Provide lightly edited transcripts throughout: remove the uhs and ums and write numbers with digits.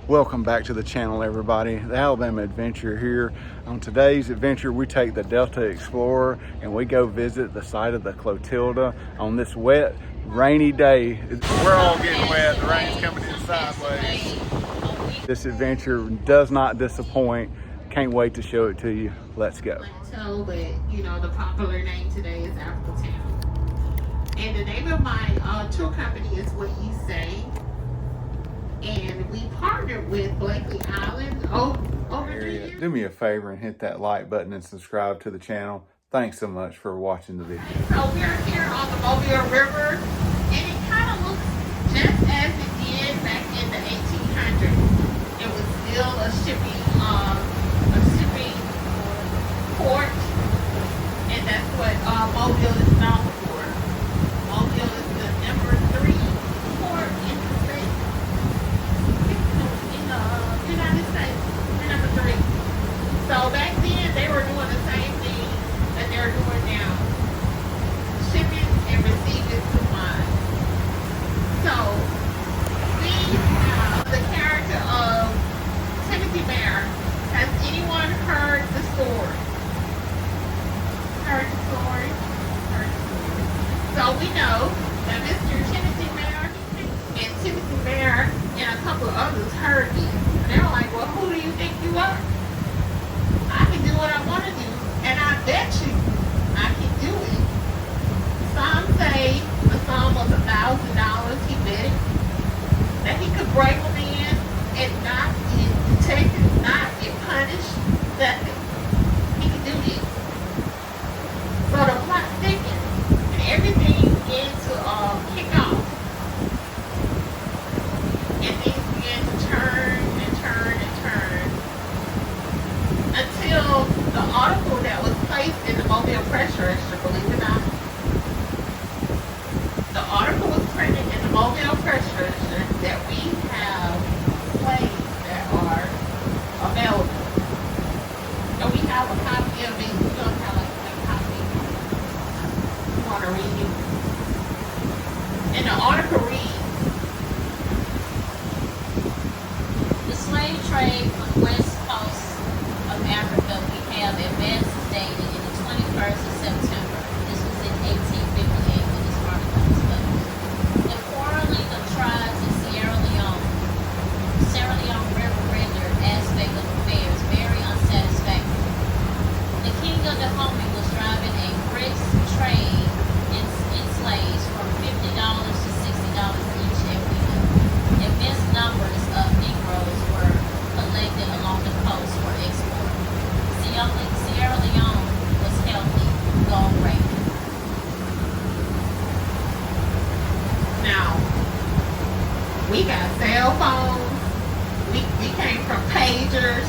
Welcome back to the channel, everybody. The Alabama Adventure here. On today's adventure, we take the Delta Explorer and we go visit the site of the Clotilda on this wet, rainy day. We're all getting wet. The rain's coming in sideways. This adventure does not disappoint. Can't wait to show it to you. Let's go. But you know, the popular name today is Africatown. And the name of my tour company is What You Say. And we partnered with Blakeley Island over 3 years. Do me a favor and hit that like button and subscribe to the channel. Thanks so much for watching the video. So we're here on the Mobile River, and it kind of looks just as it did back in the 1800s. It was still a shipping port, and that's what Mobile is known for. Mobile is the #3 port in the state. In the United States, we're #3. So back then, they were doing the same thing that they're doing now. Shipping and receiving supplies. So, we have the character of Timothy Bear. Has anyone heard the story? Heard the story? So we know that Mr. Timothy Bear and Timothy Bear and a couple of others heard me. And they were like, well, who do you think you are? I can do what I want to do, and I bet you I can do it. Some say the sum was $1,000. He bet it. That he could break them in and not get detected, not get punished. Nothing. He could do this. So the plot thickened, and everything began to kick off. And things began to turn and turn and turn until the article that was placed in the Mobile Press Register, believe it or not, the article was printed in the Mobile Press Register that we have slaves that are available. And we have a copy of it. We don't have a copy. You want to read it? And the article reads, the slave trade on the west coast of Africa we have advances dated in the 21st of September. This was in 1858 when this article was published. The quarreling of tribes in Sierra Leone River rendered aspect of affairs very unsatisfactory. The king of Dahomey was driving a brisk trade in slaves from $50 to $60 each every year. Immense numbers of Negroes were collected along the coast for export. Sierra Leone was healthy, gold rated. now, we got cell phones. We came from pagers,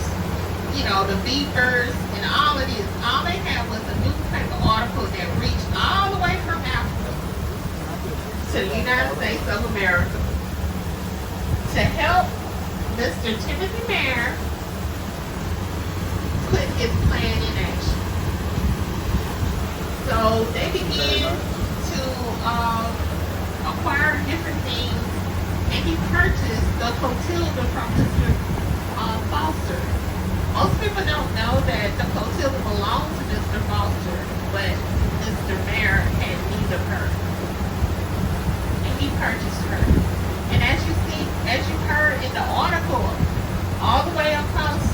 you know, the beepers, and all of this. All they had was a newspaper article that reached all the way from Africa to the United States of America to help Mr. Timothy Bear put his plan in action. So they began to acquire different things, and he purchased the Clotilda from Mr. Foster. Most people don't know that the Clotilda belonged to Mr. Foster, but Mr. Bear had need of her, and he purchased her. And as you see, as you heard in the article, all the way across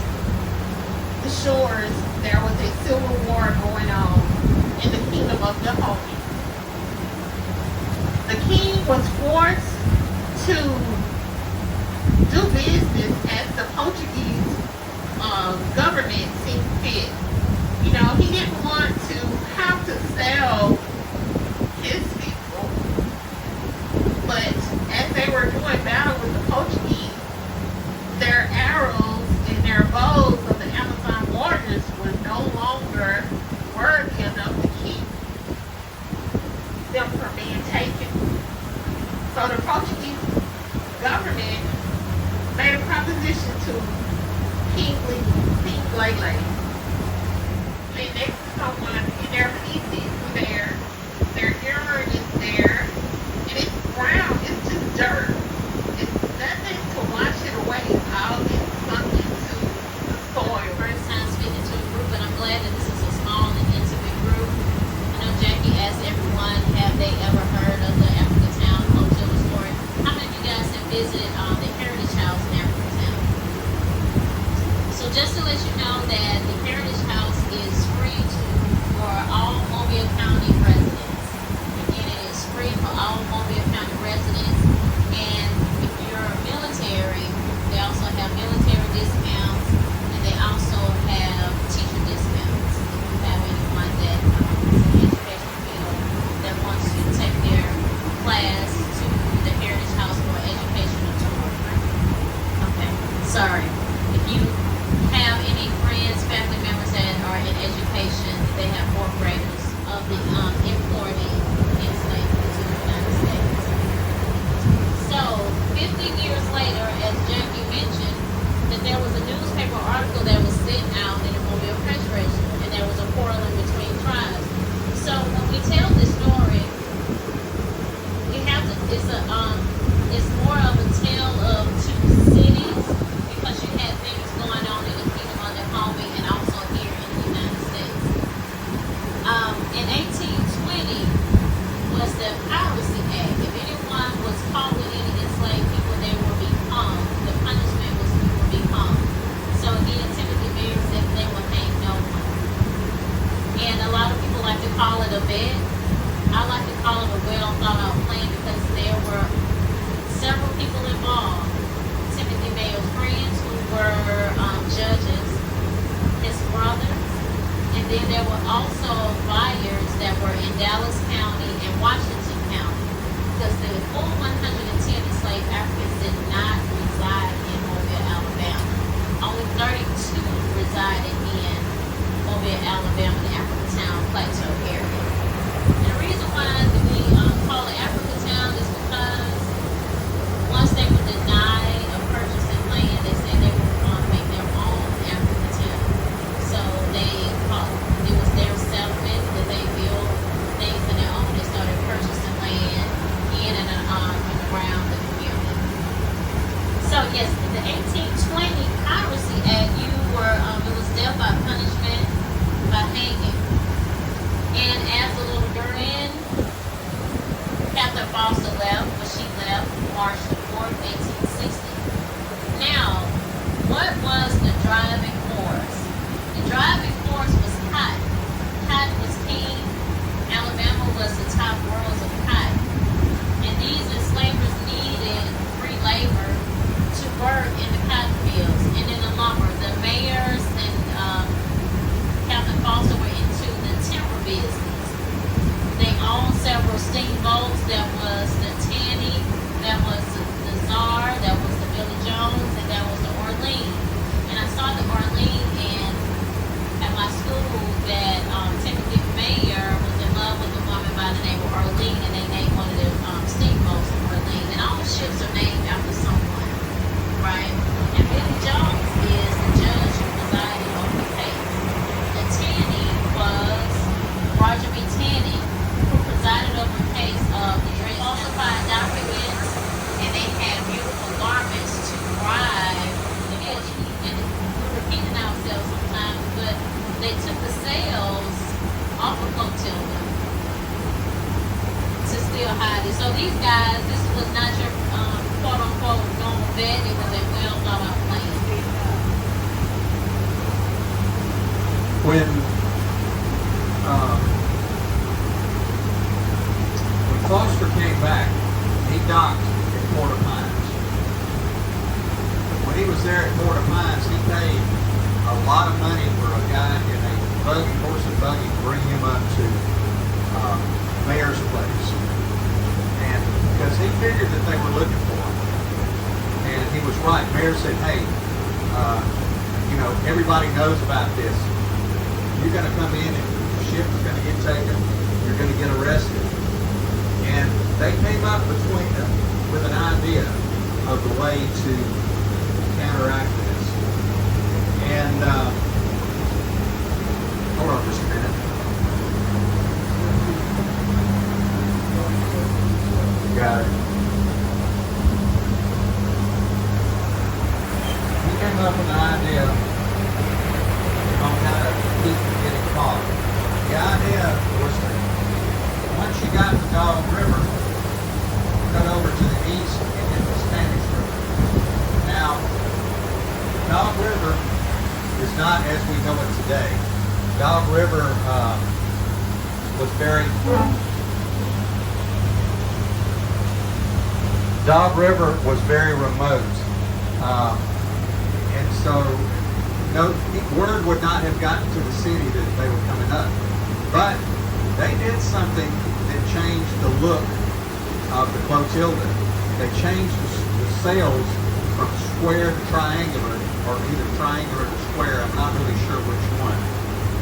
the shores, there was a civil war going on in the kingdom of Dahomey. The king was forced to do business as the Portuguese government seemed fit. You know, he didn't want to have to sell his people, but as they were doing battle with the Portuguese, their arrows and their bows of the Amazon waters were no longer worthy enough to keep them from being taken. So the Portuguese government made a proposition to King Blakeley. And next to someone, and their feces were there, their urine is there, and it's brown, it's just dirt. It's nothing to wash it away. It's all just to let you know that the Heritage House is free for all Mobile County residents. Again, it is free for all Mobile County residents. And if you're military, they also have military discounts, and they also have teacher discounts. If you have anyone that is in the education field that wants to take their class to the Heritage House for an educational tour. Okay, sorry. If you have any friends, family members that are in education, they have fourth graders of the importing enslaved to the United States. So, 50 years later, as Jackie mentioned, that there was a newspaper article that was sent out in the Mobile Press Register, and there was a quarreling between tribes. So, when we tell this story, we have to, it's more of a tale of two cities, because you had things going on in the Kingdom of the Homie and also here in the United States. In 1820 was the Piracy Act. If anyone was caught with any enslaved people, they would be hung. The punishment was you would be hung. So again, Timothy Beard said they would hang no one. And a lot of people like to call it a bet. I like to call it a well thought out plan, because there were several people involved. Timothy Beard's friends who were judges, his brothers, and then there were also buyers that were in Dallas County and Washington County, because the full 110 enslaved Africans did not reside in Mobile, Alabama. Only 32 resided in Mobile, Alabama, the Africatown Plateau area. And the reason why we call it Africatown is because once they were denied of purchasing land, they said they were going to make their own Africatown. So it was their settlement that they built things of their own. They started purchasing land in and around the community. So yes, the 1820 Piracy Act, it was death by punishment by hanging. And as a little girl, Captain Foster left, but she left March the 4th, 1860. Now, what was the driving force? The driving force was cotton. Cotton was king. Alabama was the top growers of cotton. And these enslavers needed free labor to work in the cotton fields and in the lumber. The mayors and Captain Foster were into the timber business. They owned several steamboats. That was the Tanny, that was the Czar, that was the Billy Jones, and that was the Orlean. And I saw the Orlean at my school that Timothy Mayer was in love with a woman by the name of Orlean, and they named one of their steamboats Orlean. And all the ships are named after someone, right? And Billy Jones is the judge who presided over the case. The Tanny was Roger B. Tanny, who presided over the case of the falsified documents, and they had beautiful garments to bribe the edge. And we're repeating ourselves sometimes, but they took the sails off of Clotilda to still hide it. So these guys, this was not your quote unquote normal bet, it was a well thought out plan. When Foster came back, he docked at Port of Pines. When he was there at Port of Pines, he paid a lot of money for a guy in a horse and buggy to bring him up to Mayor's place. And because he figured that they were looking for him. And he was right. Mayor said, hey, everybody knows about this. You're going to come in and the ship is going to get taken. You're going to get arrested. And they came up between them with an idea of the way to counteract this. And hold on just a minute. Got it. He came up with an idea on how to keep from getting caught. The idea was that once you got to Dog River, cut over to the east and hit the Spanish River. Now, Dog River is not as we know it today. Dog River was very remote, and so no word would not have gotten to the city that they were coming up. But they did something that changed the look of the Clotilda. They changed the sails from square to triangular, or either triangular to square. I'm not really sure which one.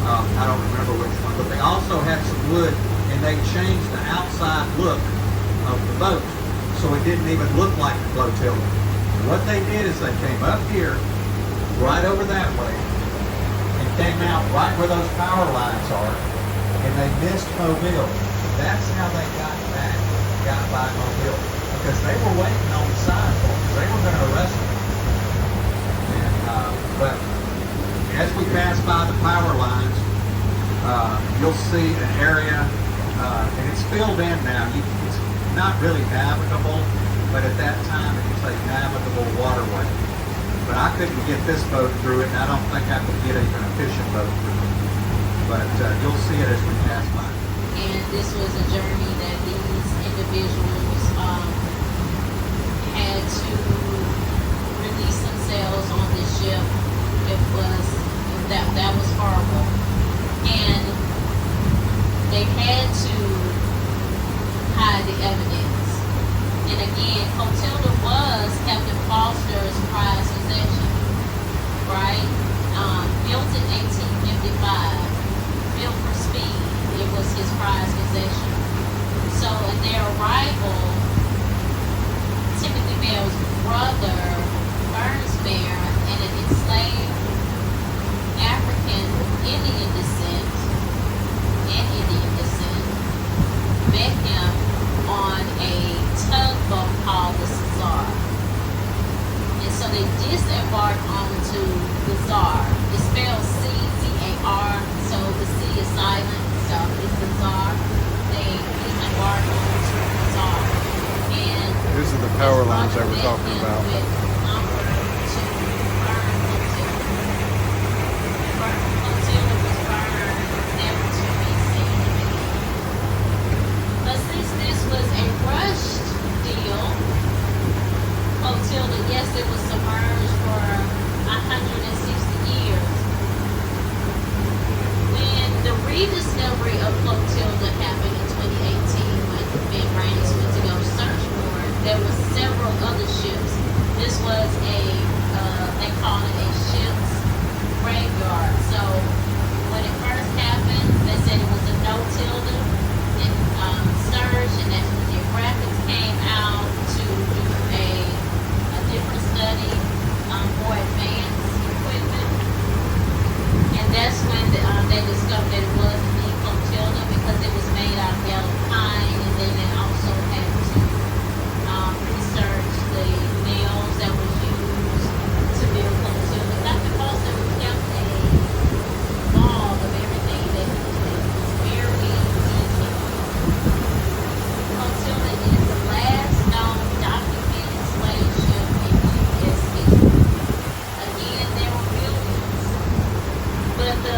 I don't remember which one. But they also had some wood, and they changed the outside look of the boat, so it didn't even look like the Clotilda. And what they did is they came up here, right over that way, and came out right where those power lines are, and they missed Mobile. That's how they got by Mobile, because they were waiting on the side for them. They were going to arrest them. And, but as we pass by the power lines, you'll see an area, and it's filled in now. It's not really navigable, but at that time it was a navigable waterway. But I couldn't get this boat through it, and I don't think I could get even a fishing boat through it. But you'll see it as we pass by. And this was a journey that these individuals had to release themselves on this ship. That was horrible. And they had to hide the evidence. And again, Clotilda was Captain Foster's prized possession, right? Built in 1855, built for speed. It was his prized possession. So in their arrival, Timothy Bear's brother, Burns Bear, and an enslaved African Indian descent, met him on a tugboat called the Cesar. And so they disembarked onto the Czar. It's spelled C-Z-A-R, so the C is silent, so it's the Czar. They disembarked onto the Czar. And These are the power lines they were talking about. Clotilda, yes, it was submerged for 160 years. When the rediscovery of Clotilda happened in 2018, when Ben Raines went to go search for it, there were several other ships. This was they call it a ship's graveyard. So when it first happened, they said it was a no-tilda and search, and that's when the graphics came out to do a different study for advanced equipment, and that's when they discovered that it was indeed Clotilda, because it was made out of yellow pine, and then they also had to research the nails that was used to build Clotilda. Dr. Foster kept a log of everything that he did. It was very detailed. Clotilda is the last known documented slave ship in U.S. history. Again, there were buildings, but the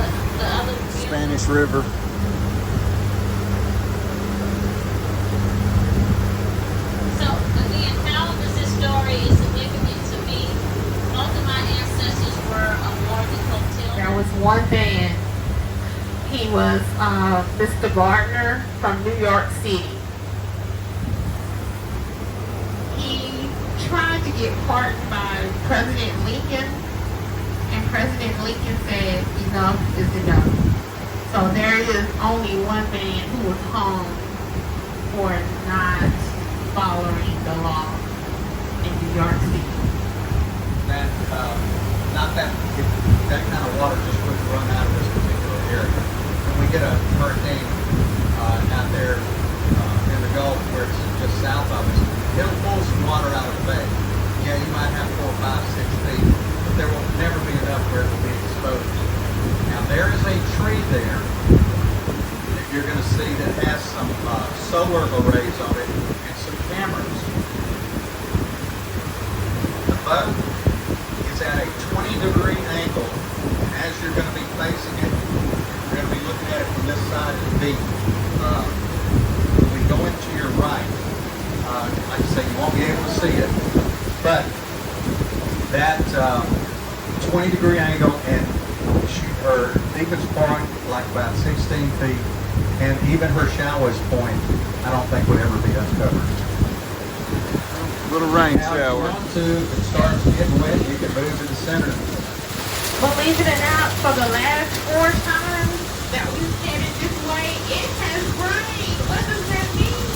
other buildings, Spanish River. So again, how this story is significant to me. Both of my ancestors were aboard the Clotilda. There was one man. He was Mr. Gardner from New York City. He tried to get pardoned by President Lincoln, and President Lincoln said enough is enough. So there is only one man who was hung for not following the law in New York City. That that kind of water just wouldn't run out of this particular area. When we get a hurricane out there in the Gulf, where it's just south of us, it'll pull some water out of the bay. Yeah, you might have 4, 5, 6 feet, but there will never be enough where it will be exposed. Now there is a tree there that you're going to see that has some solar arrays on it and some cameras. The boat is at a 20-degree angle. As facing it. You're going to be looking at it from this side of the beach. When we go into your right, like I say, you won't be able to see it, but that 20-degree angle and shoot her deepest point like about 16 feet, and even her shallowest point, I don't think would ever be uncovered. Little rain Now, shower. if you want to, if it starts getting wet, you can move to the center. Believe it or not, for the last 4 times that we've headed this way, it has rained. What does that mean?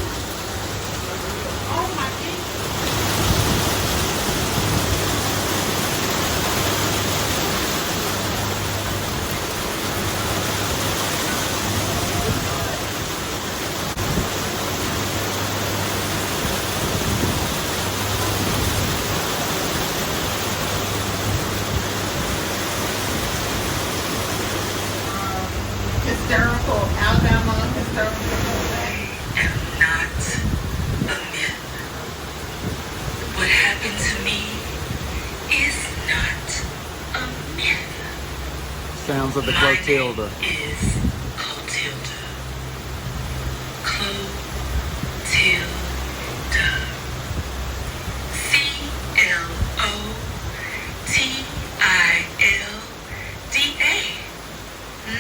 Oh my goodness. Hysterical Alabama hysterical. Am not a myth. What happened to me is not a myth. Sounds of the My Clotilda. name is Clotilda. Clotilda. Clotilda.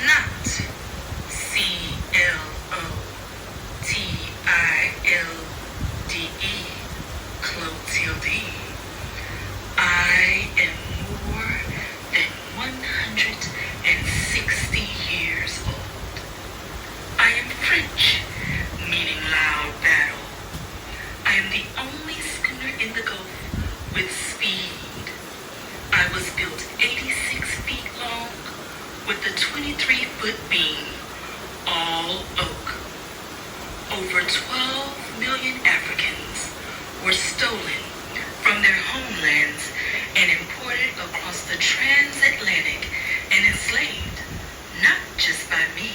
Not Clotilde. Clotilde. I am more than 160 years old. I am French, meaning loud battle. I am the only schooner in the Gulf with speed. I was built 86 feet long with a 23-foot beam, all oak. Over 12 million Africans were stolen from their homelands and imported across the transatlantic and enslaved, not just by me,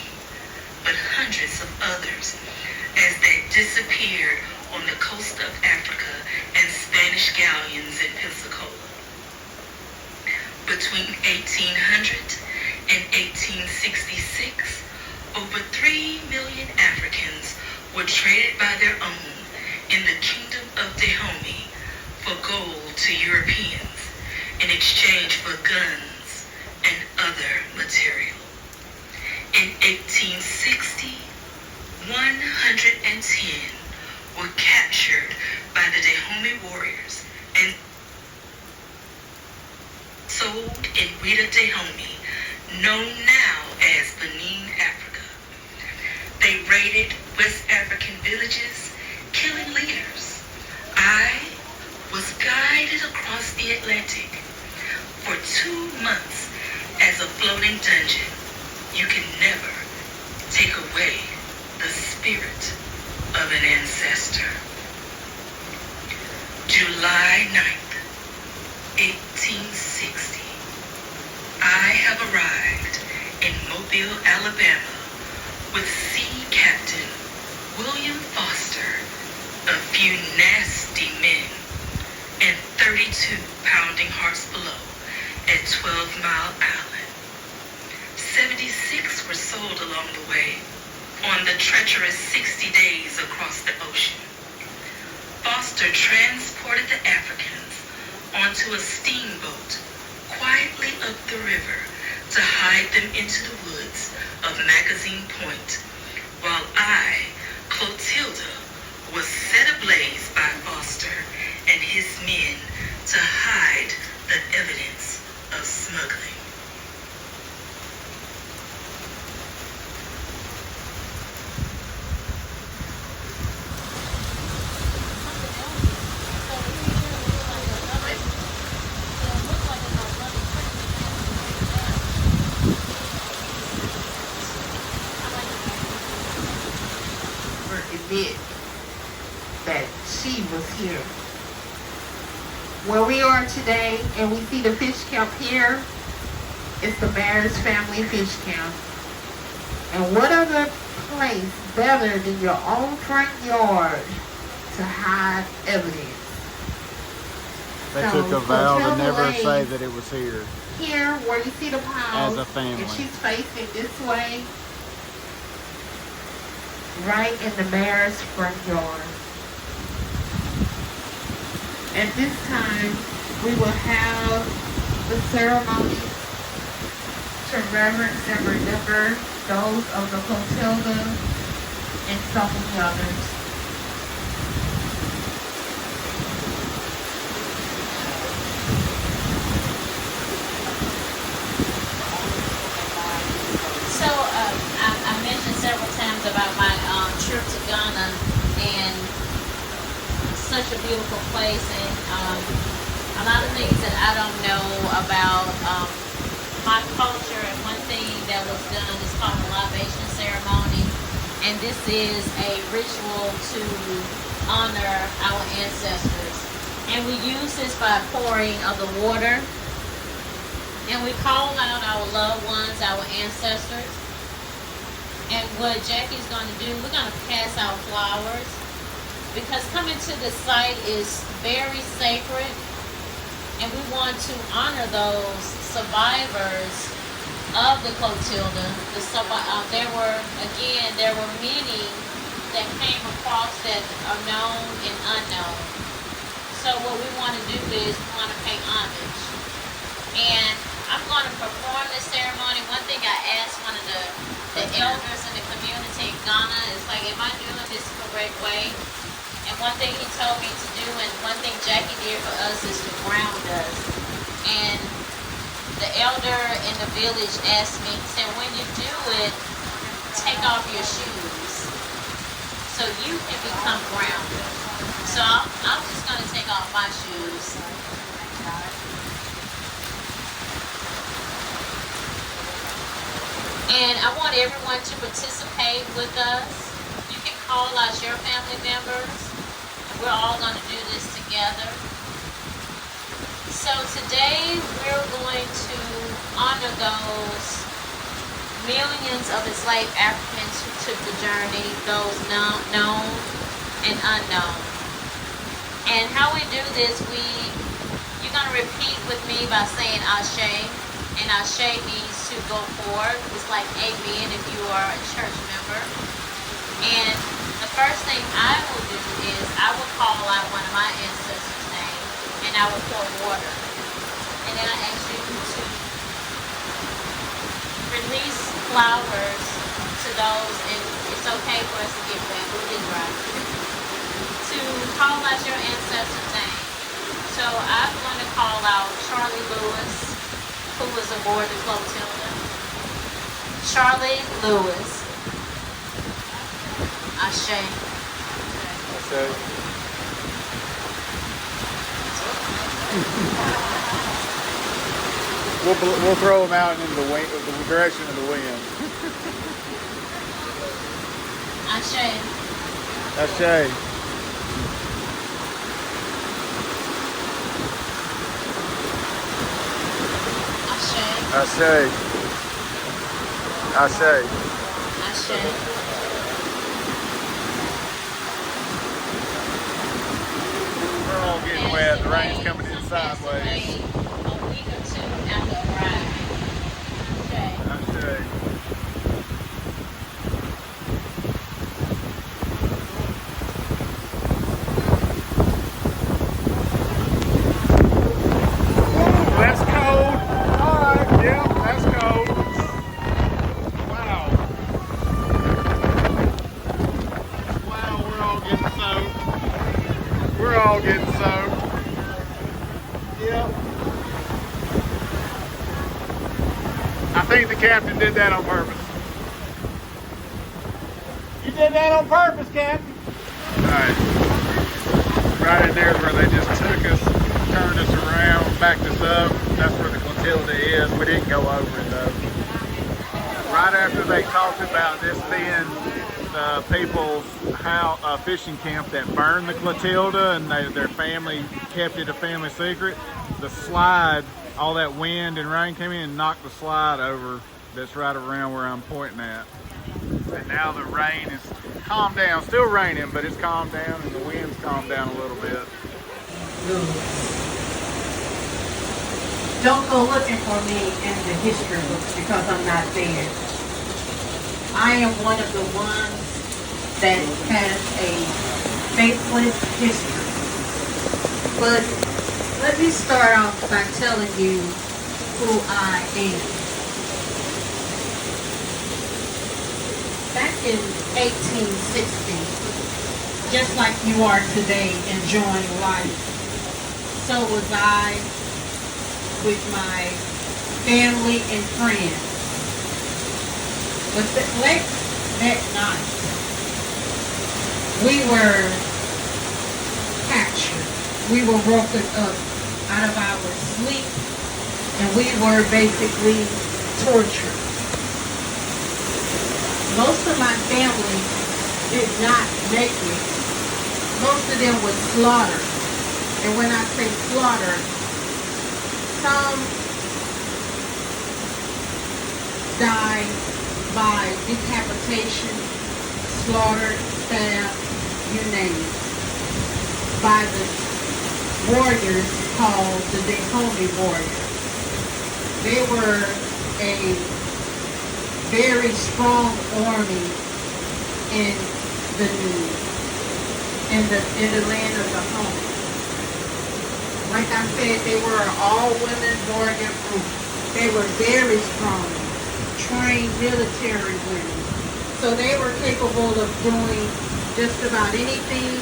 but hundreds of others, as they disappeared on the coast of Africa and Spanish galleons in Pensacola. Between 1800 and 1866, over 3 million Africans were traded by their own in the kingdom of Dahomey for gold to Europeans in exchange for guns and other material. In 1860, 110 were captured by the Dahomey warriors and sold in Ouidah Dahomey, known now as Benin, Africa. They raided West African villages, killing leaders. I was guided across the Atlantic for 2 months as a floating dungeon. You can never take away the spirit of an ancestor. July 9th, 1860. I have arrived in Mobile, Alabama with Sea Captain William Foster, a few nasty men, and 32 pounding hearts below at 12 Mile Island. 76 were sold along the way on the treacherous 60 days across the ocean. Foster transported the Africans onto a steamboat quietly up the river to hide them into the woods of Magazine Point, while I, Clotilda, was set ablaze by Foster and his men to hide the evidence of smuggling. Admit that she was here. Where we are today, and we see the fish camp here, it's the Mayor's Family Fish Camp. And what other place better than your own front yard to hide evidence? They So, took a vow to Clotilda never lays say that it was here. Here, where you see the piles, As a family. and she's facing this way, right in the mayor's front yard. At this time, we will have the ceremony to reverence and remember those of the Clotilda and so many others. So I mentioned several times about my trip to Ghana, and such a beautiful place, and a lot of things that I don't know about my culture. And one thing that was done is called a libation ceremony, and this is a ritual to honor our ancestors. And we use this by pouring of the water, and we call out our loved ones, our ancestors. And what Jackie's going to do, we're going to pass out flowers, because coming to the site is very sacred, and we want to honor those survivors of the Clotilda. There were many that came across that are known and unknown. So what we want to do is we want to pay homage. And I'm going to perform this ceremony. One thing I asked one of the elders in the community in Ghana is like, am I doing this the correct way? And one thing he told me to do, and one thing Jackie did for us, is to ground us. And the elder in the village asked me, he said, when you do it, take off your shoes so you can become grounded. So I'm just going to take off my shoes. And I want everyone to participate with us. You can call out your family members. We're all going to do this together. So today we're going to honor those millions of enslaved Africans who took the journey, those known and unknown. And how we do this, you're going to repeat with me by saying Ashe. And Ashe means to go forward. It's like amen if you are a church member. And the first thing I will do is I will call out one of my ancestors' names, and I will pour water. And then I ask you to release flowers to those, and it's okay for us to get wet, we'll get dry. To call out your ancestor's name. So I'm going to call out Charlie Lewis, who was aboard the Clotilda. Charlie Lewis. Ashe. Ashe. We'll throw them out into the wind, the direction of the wind. Ashe. Ashe. Ashe. Ashe. Ashe. We're all getting wet. The rain's coming in sideways. A week or two after arriving. Ashe. That's cold. All right. Yep, that's cold. Wow. Wow, we're all getting soaked. We're all getting soaked. Yep. I think the captain did that on purpose. You did that on purpose, Captain. Alright. Right in there where they just took us, turned us around, backed us up. That's where the Clotilda is. We didn't go over it though. Right after they talked about this being the people's fishing camp that burned the Clotilda, and their family kept it a family secret, the slide, all that wind and rain came in and knocked the slide over that's right around where I'm pointing at. And now the rain is calmed down. Still raining, but it's calmed down, and the wind's calmed down a little bit. Don't go looking for me in the history books because I'm not there. I am one of the ones that has a faithless history. But let me start off by telling you who I am. Back in 1860, just like you are today enjoying life, so was I with my family and friends. But late that night, we were captured. We were woken up out of our sleep, and we were basically tortured. Most of my family did not make it. Most of them were slaughtered. And when I say slaughtered, some died by decapitation, slaughtered, stabbed, you name it, by the warriors called the Blakeley warriors. They were a very strong army in the land of the home. Like I said, they were an all-women warrior group. They were very strong, trained military women. So they were capable of doing just about anything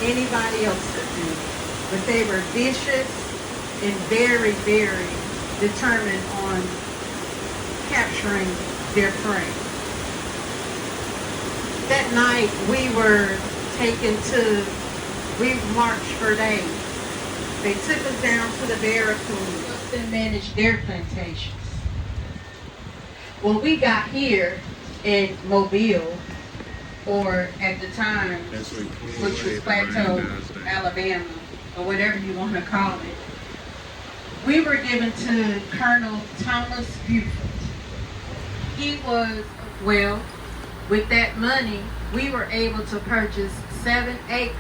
anybody else could do. But they were vicious and very, very determined on capturing their prey. That night we marched for days. They took us down to the barracoons and managed their plantations. When we got here in Mobile, or at the time, which was Plateau, Alabama, or whatever you want to call it, we were given to Colonel Thomas Buford. He was, well, with that money, we were able to purchase 7 acres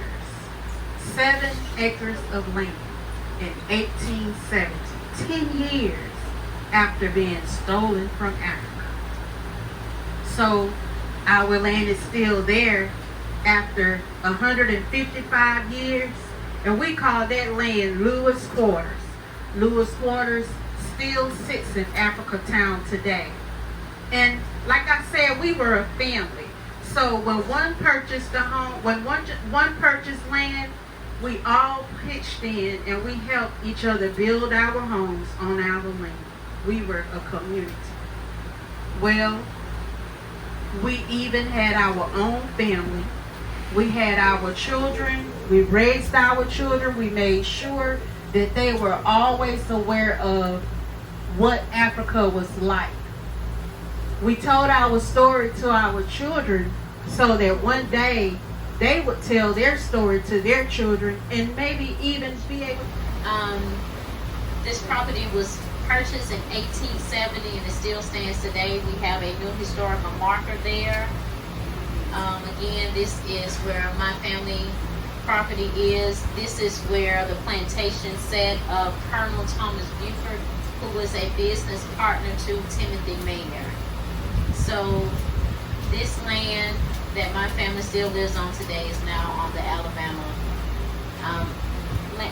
of land in 1870, 10 years after being stolen from Africa. So our land is still there after 155 years, and we call that land Lewis Quarters. Lewis Quarters still sits in Africatown today. And like I said, we were a family. So when one purchased a home, when one purchased land, we all pitched in and we helped each other build our homes on our land. We were a community. Well, we even had our own family. We had our children. We raised our children. We made sure that they were always aware of what Africa was like. We told our story to our children so that one day they would tell their story to their children and maybe even be able This property was purchased in 1870 and it still stands today. We have a new historical marker there. Again, this is where my family property is. This is where the plantation sat of Colonel Thomas Buford, who was a business partner to Timothy Mayer. So this land that my family still lives on today is now on the Alabama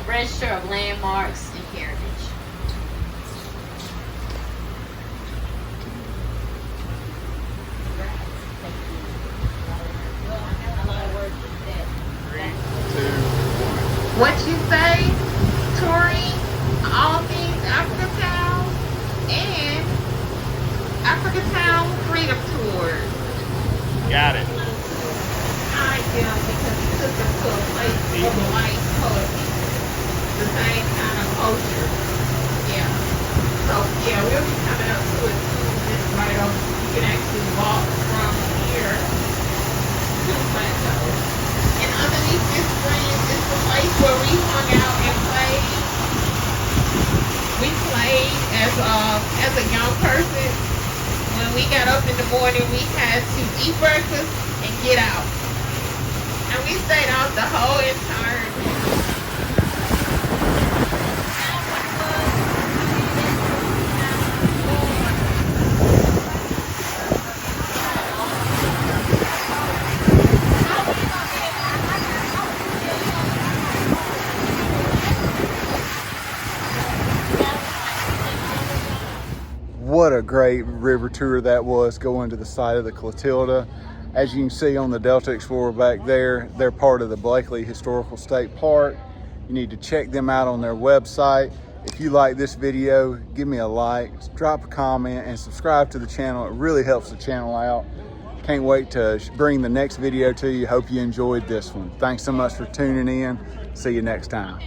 Register of Landmarks and Heritage. What you say, touring all things Africatown and Africatown Freedom Tours. Got it. I feel because he took us to a place of white culture, the same kind of culture. Yeah. So yeah, we'll be coming up to it soon. It's right over. You can actually walk from here to Plateau. And underneath this bridge is the place where we hung out and played. We played as a young person. When we got up in the morning, we had to eat breakfast and get out. And we stayed out the whole entire day. what a great river tour that was, going to the side of the Clotilda. As you can see on the Delta Explorer back there, they're part of the Blakeley Historical State Park. You need to check them out on their website. If you like this video, give me a like, drop a comment, and subscribe to the channel. It really helps the channel out. Can't wait to bring the next video to you. Hope you enjoyed this one. Thanks so much for tuning in. See you next time.